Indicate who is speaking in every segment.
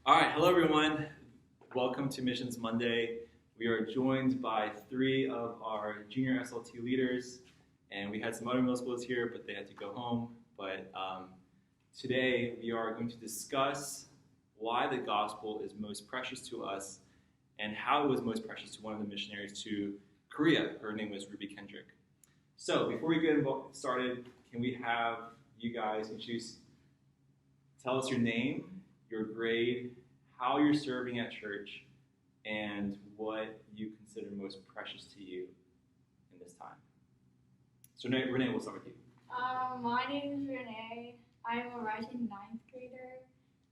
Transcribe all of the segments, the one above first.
Speaker 1: All right, hello everyone. Welcome to Missions Monday. We are joined by three of our junior SLT leaders, and we had some other middle schools here, but they had to go home. But today we are going to discuss why the gospel is most precious to us and how it was most precious to one of the missionaries to Korea. Her name was Ruby Kendrick. So before we get started, can we have you guys tell us your name, your grade, how you're serving at church, and what you consider most precious to you in this time. So Renee, we'll start with you.
Speaker 2: My name is Renee. I'm a rising ninth grader.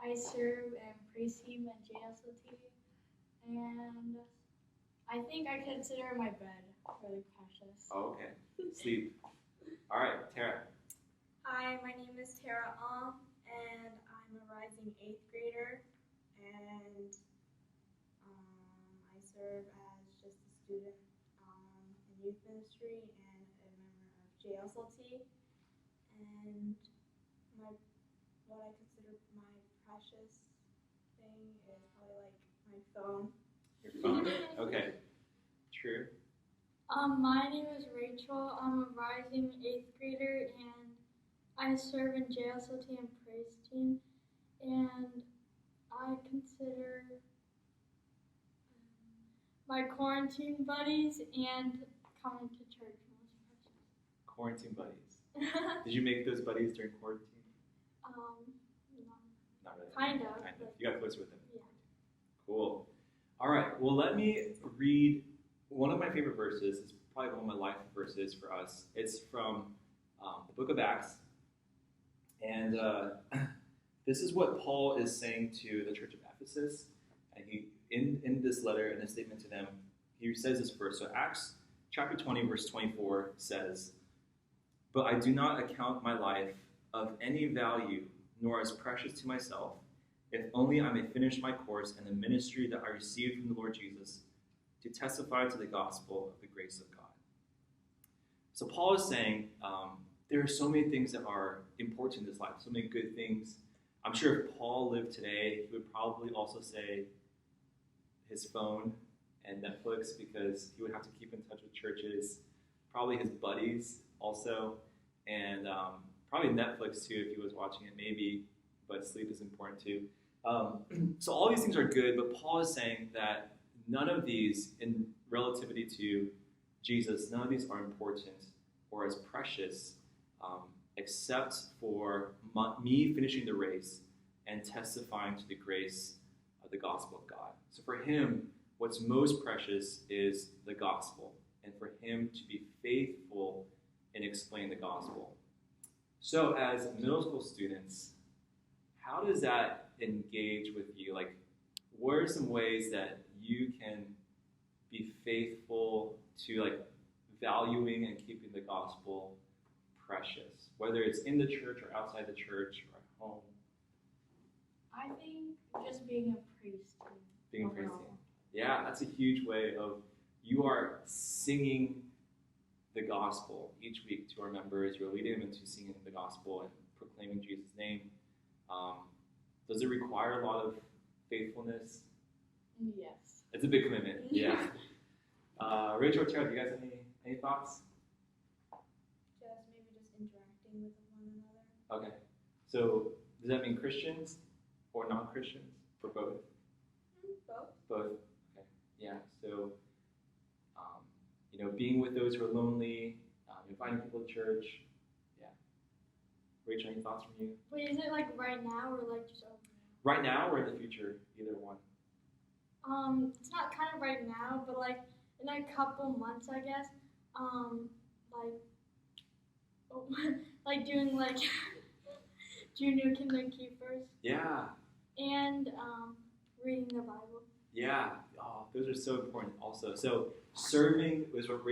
Speaker 2: I serve in praise team at JSLT, and I think I consider my bed really precious.
Speaker 1: Oh, okay. Sleep. All right, Tera.
Speaker 3: Hi, my name is Tera and I'm a rising 8th grader, and I serve as just a student in youth ministry and a member of JSLT. And what I consider my precious thing is probably like my phone.
Speaker 1: Your phone. Okay. True.
Speaker 4: My name is Rachel. I'm a rising 8th grader, and I serve in JSLT and praise team, and I consider my quarantine buddies and coming to church most precious.
Speaker 1: Quarantine buddies. Did you make those buddies during quarantine?
Speaker 4: No.
Speaker 1: Not really.
Speaker 4: Kind of.
Speaker 1: You got close with them.
Speaker 4: Yeah.
Speaker 1: Cool. All right. Well, let me read one of my favorite verses. It's probably one of my life verses for us. It's from the book of Acts. And this is what Paul is saying to the church of Ephesus. And he, in this letter, in a statement to them, he says this first. So Acts chapter 20, verse 24 says, "But I do not account my life of any value, nor as precious to myself, if only I may finish my course in the ministry that I received from the Lord Jesus, to testify to the gospel of the grace of God." So Paul is saying, there are so many things that are important in this life, so many good things. I'm sure if Paul lived today, he would probably also say his phone and Netflix, because he would have to keep in touch with churches, probably his buddies also, and probably Netflix too if he was watching it maybe, but sleep is important too. So all these things are good, but Paul is saying that none of these, in relativity to Jesus, none of these are important or as precious except for me finishing the race and testifying to the grace of the gospel of God. So for him, what's most precious is the gospel, and for him to be faithful in explaining the gospel. So as middle school students, how does that engage with you? Like, what are some ways that you can be faithful to valuing and keeping the gospel precious, whether it's in the church or outside the church or at home?
Speaker 2: I think just being a priest.
Speaker 1: Being a praise team. Yeah, that's a huge way of, you are singing the gospel each week to our members. You're leading them into singing the gospel and proclaiming Jesus' name. Does it require a lot of faithfulness?
Speaker 2: Yes.
Speaker 1: It's a big commitment. Yeah. Rachel or Tara, do you guys have any thoughts?
Speaker 3: Maybe just interacting with one another.
Speaker 1: Okay. So does that mean Christians or non-Christians, or both?
Speaker 3: Both.
Speaker 1: Both. Okay. Yeah. So, being with those who are lonely, inviting people to church. Yeah. Rachel, any thoughts from you?
Speaker 4: Wait, is it like right now or like just over now?
Speaker 1: Right now or in the future? Either one.
Speaker 4: It's not kind of right now, but like in a couple months, I guess. Like doing like junior kindergarten
Speaker 1: Yeah.
Speaker 4: and reading the Bible.
Speaker 1: Yeah. Oh, those are so important also. So serving was what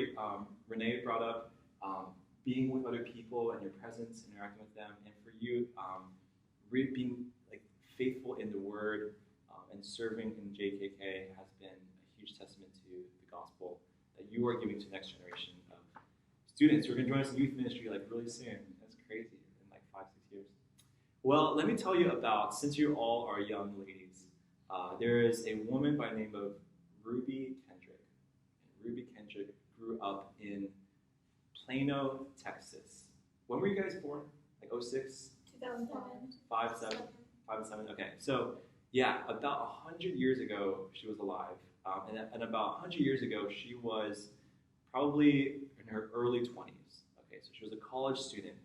Speaker 1: Renee brought up, being with other people and your presence, interacting with them, and for you, being faithful in the Word and serving in JKK has been a huge testament to the gospel that you are giving to the next generation of students who are going to join us in youth ministry really soon. That's crazy, in 5-6 years. Well, let me tell you about, since you all are young ladies, There is a woman by the name of Ruby Kendrick. And Ruby Kendrick grew up in Plano, Texas. When were you guys born? Like 06?
Speaker 2: 2007.
Speaker 1: 5, 7? 5 and 7? Okay. So, yeah, about 100 years ago, she was alive. And about 100 years ago, she was probably in her early 20s. Okay, so she was a college student.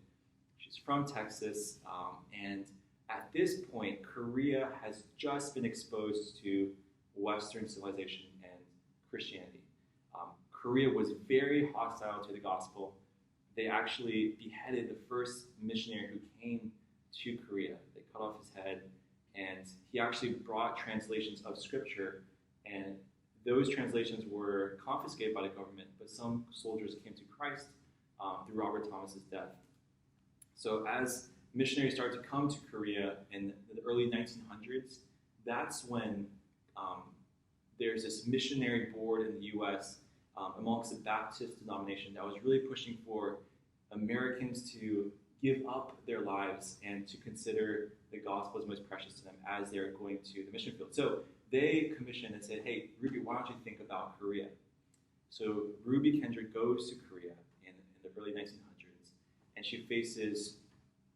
Speaker 1: She's from Texas. And at this point, Korea has just been exposed to Western civilization and Christianity. Korea was very hostile to the gospel. They actually beheaded the first missionary who came to Korea. They cut off his head, and he actually brought translations of scripture, and those translations were confiscated by the government, but some soldiers came to Christ through Robert Thomas's death. So as missionaries started to come to Korea in the early 1900s, that's when there's this missionary board in the U.S. Amongst the Baptist denomination that was really pushing for Americans to give up their lives and to consider the gospel as most precious to them as they're going to the mission field. So they commissioned and said, hey, Ruby, why don't you think about Korea? So Ruby Kendrick goes to Korea in the early 1900s, and she faces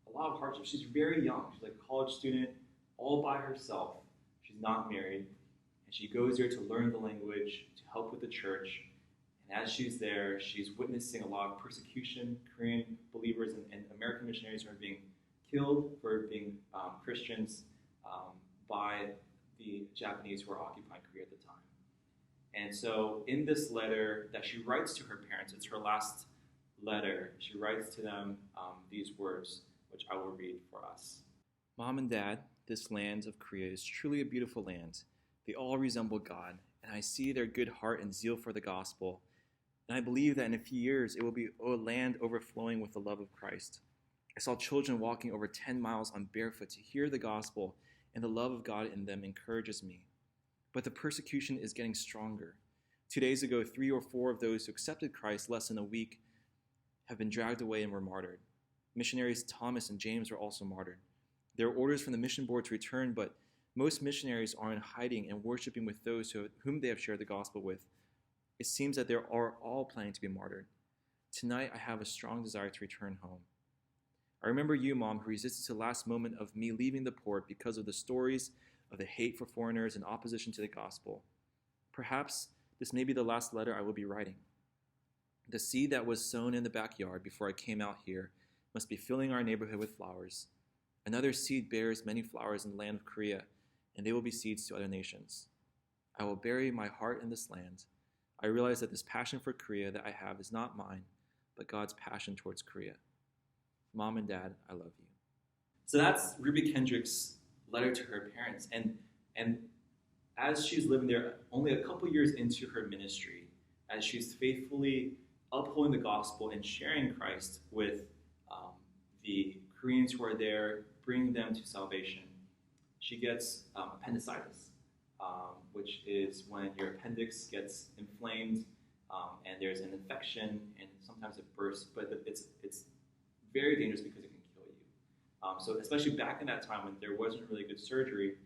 Speaker 1: a lot of hardship. She's very young. She's like a college student, all by herself. She's not married, and she goes there to learn the language, to help with the church. And as she's there, she's witnessing a lot of persecution. Korean believers and American missionaries are being killed for being Christians by the Japanese who are occupying Korea at the time. And so in this letter that she writes to her parents, it's her last letter, she writes to them these words, which I will read for us. Mom and Dad, this land of Korea is truly a beautiful land. They all resemble God, and I see their good heart and zeal for the gospel. And I believe that in a few years, it will be a land overflowing with the love of Christ. I saw children walking over 10 miles on barefoot to hear the gospel, and the love of God in them encourages me. But the persecution is getting stronger. 2 days ago, 3 or 4 of those who accepted Christ less than a week have been dragged away and were martyred. Missionaries Thomas and James were also martyred. There are orders from the mission board to return, but most missionaries are in hiding and worshiping with those whom they have shared the gospel with. It seems that they are all planning to be martyred. Tonight, I have a strong desire to return home. I remember you, Mom, who resisted to the last moment of me leaving the port because of the stories of the hate for foreigners and opposition to the gospel. Perhaps this may be the last letter I will be writing. The seed that was sown in the backyard before I came out here must be filling our neighborhood with flowers. Another seed bears many flowers in the land of Korea, and they will be seeds to other nations. I will bury my heart in this land. I realize that this passion for Korea that I have is not mine, but God's passion towards Korea. Mom and Dad, I love you. So that's Ruby Kendrick's letter to her parents. And as she's living there, only a couple years into her ministry, as she's faithfully upholding the gospel and sharing Christ with the Koreans who are there, bringing them to salvation, she gets appendicitis, which is when your appendix gets inflamed and there's an infection and sometimes it bursts, but it's very dangerous because it can kill you. So especially back in that time when there wasn't really good surgery,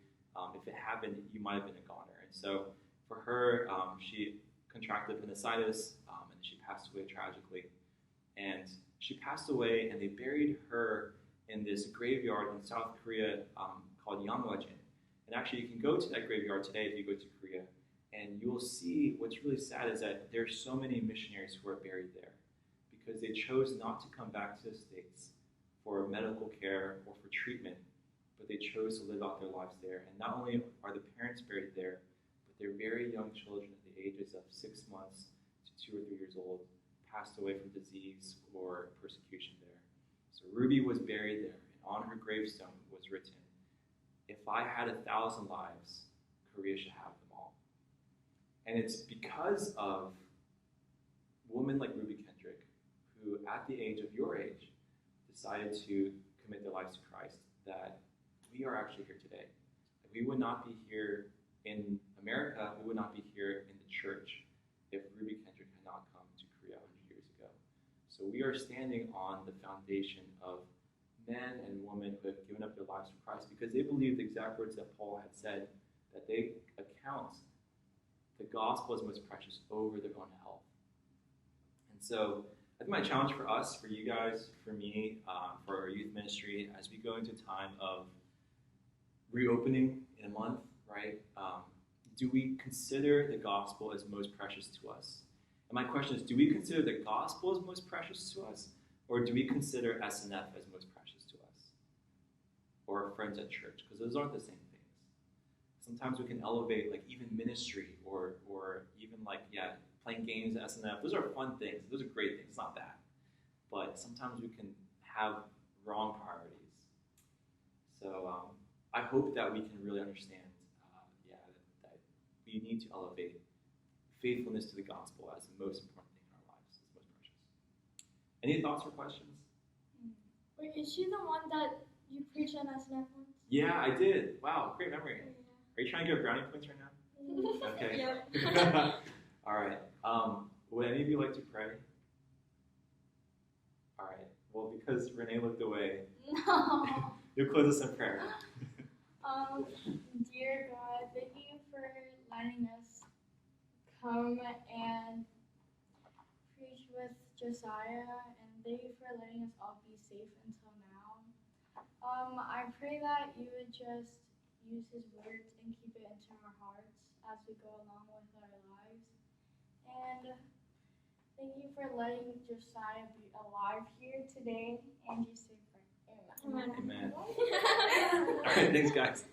Speaker 1: if it happened, you might have been a goner. And so for her, she contracted appendicitis and she passed away tragically. And she passed away and they buried her in this graveyard in South Korea called Yangwajin. And actually you can go to that graveyard today if you go to Korea, and you will see what's really sad is that there's so many missionaries who are buried there because they chose not to come back to the States for medical care or for treatment, but they chose to live out their lives there. And not only are the parents buried there, but their very young children at the ages of 6 months to 2 or 3 years old passed away from disease or persecution there. So Ruby was buried there, and on her gravestone was written, "If I had 1,000 lives, Korea should have them all." And it's because of women like Ruby Kendrick, who at the age of your age decided to commit their lives to Christ, that we are actually here today. We would not be here in America, we would not be here in the church if Ruby Kendrick had not come to Korea 100 years ago. So we are standing on the foundation of men and women who have given up their lives for Christ because they believe the exact words that Paul had said, that they account the gospel as most precious over their own health. And so I think my challenge for us, for you guys, for me, for our youth ministry, as we go into a time of reopening in a month, right? Do we consider the gospel as most precious to us? And my question is, do we consider the gospel as most precious to us, or do we consider SNF as most precious to us? Or our friends at church? Because those aren't the same things. Sometimes we can elevate like even ministry or even like, playing games at SNF. Those are fun things. Those are great things. It's not bad. But sometimes we can have wrong priorities. So I hope that we can really understand that we need to elevate faithfulness to the gospel as the most important thing in our lives. It's most precious. Any thoughts or questions?
Speaker 4: Wait, is she the one that you preached on SNF once?
Speaker 1: Yeah, I did. Wow, great memory.
Speaker 4: Yeah.
Speaker 1: Are you trying to get brownie points right now? Okay.
Speaker 4: Yep.
Speaker 1: All right. Would any of you like to pray? All right. Well, because Renee looked away,
Speaker 4: No.
Speaker 1: you'll close us in prayer.
Speaker 2: Dear God, thank you for letting us come and preach with Josiah, and thank you for letting us all be safe until now. I pray that you would just use his words and keep it into our hearts as we go along with our lives. And thank you for letting Josiah be alive here today, and you say for amen.
Speaker 1: Amen. All right. Thanks, guys.